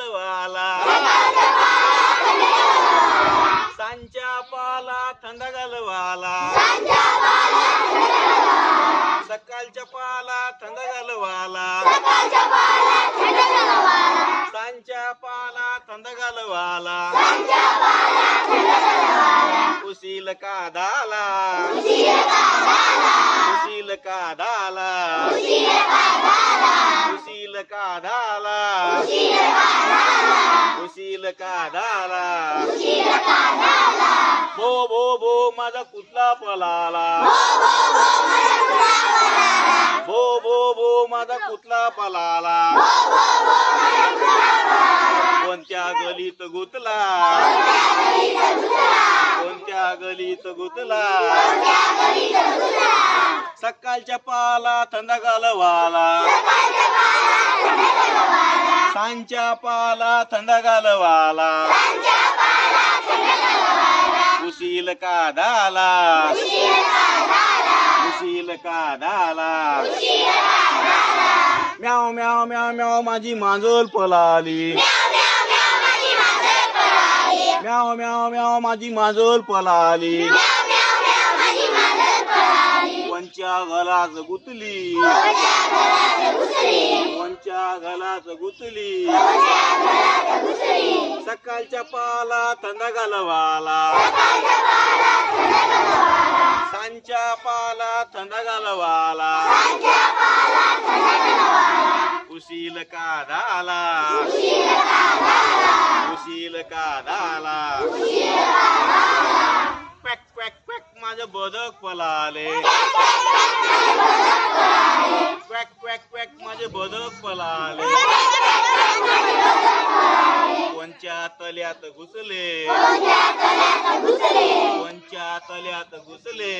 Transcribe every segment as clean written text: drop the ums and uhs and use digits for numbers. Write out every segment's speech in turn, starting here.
घालवाला सांच्या पाला थंड घालवाला सकाळच्या पाला थंड घालवाला सांच्या पाला थंड घालवाला उशील काढाला उशील काढाला उशील काढाला उशील काढाला भो भो भो माझा कुठला पळाला भो भो भो माझा कुठला पळाला कोणत्या गलीत गुतला कोणत्या गलीत गुतला सकाळच्या पाला थंड घालवाला सांच्या पाला थंड घालवाला उशील काढाला उशील काढाला म्याव म्याव म्याव म्याव माझी मांजर पळाली म्याव म्याव म्याव माझी मांजर पळाली कोणच्या घरात गुतली कोणच्या घरात गुतली सकाळच्या पाला थंड घालवाला सांच्या पाला थंड घालवाला उशील काढाला उशील काढाला क्वॅक क्वॅक क्वॅक माझं बदक पळाले क्वॅक क्वॅक क्वॅक माझे बदक पळाले कोणच्या तल्यात घुसले कोणच्या तल्यात घुसले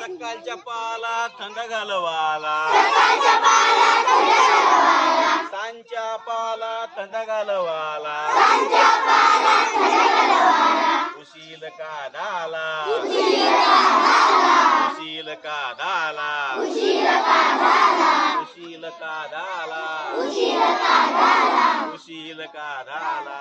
सकाळच्या पाला थंड घालवाला सांच्या पाला थंड घालवाला उशील काढाला उशील काढाला उशील काढाला उशील काढाला